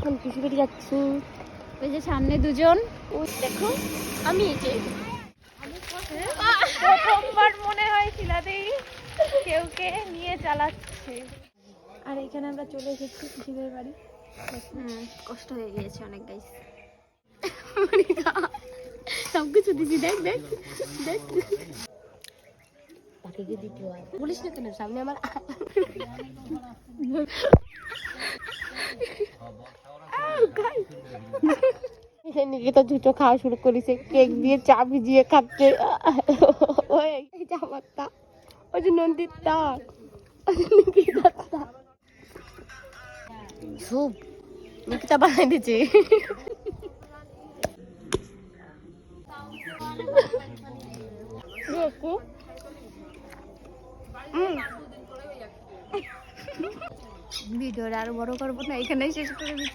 এখন পিসি বাড়ি যাচ্ছি। ওই যে সামনে দুজন, ওই দেখো আমি এই যে প্রথমবার মনে হয় শিলাতেই কেউকে নিয়ে চালাচ্ছে। আর এখানে আমরা চলে এসেছি পিসিদের বাড়ি। কষ্ট হয়ে গিয়েছে অনেক গাইস। সবকিছু দিছি, দেখ দেখ দেখ। পাখিকে দিতে হয়, বলিস না কেন সামনে আমার। নিকিতা জুতো খাওয়া শুরু করেছে, কেক দিয়ে চা ভিজিয়ে খাচ্ছে। ওই যে আমারটা, ওই যে নন্দিতা, নিকিতা সব নিকিতা বানাই দিচ্ছে। ভিডিওটা আরো বড় করবো না, এখানেই শেষ করে দিচ্ছি।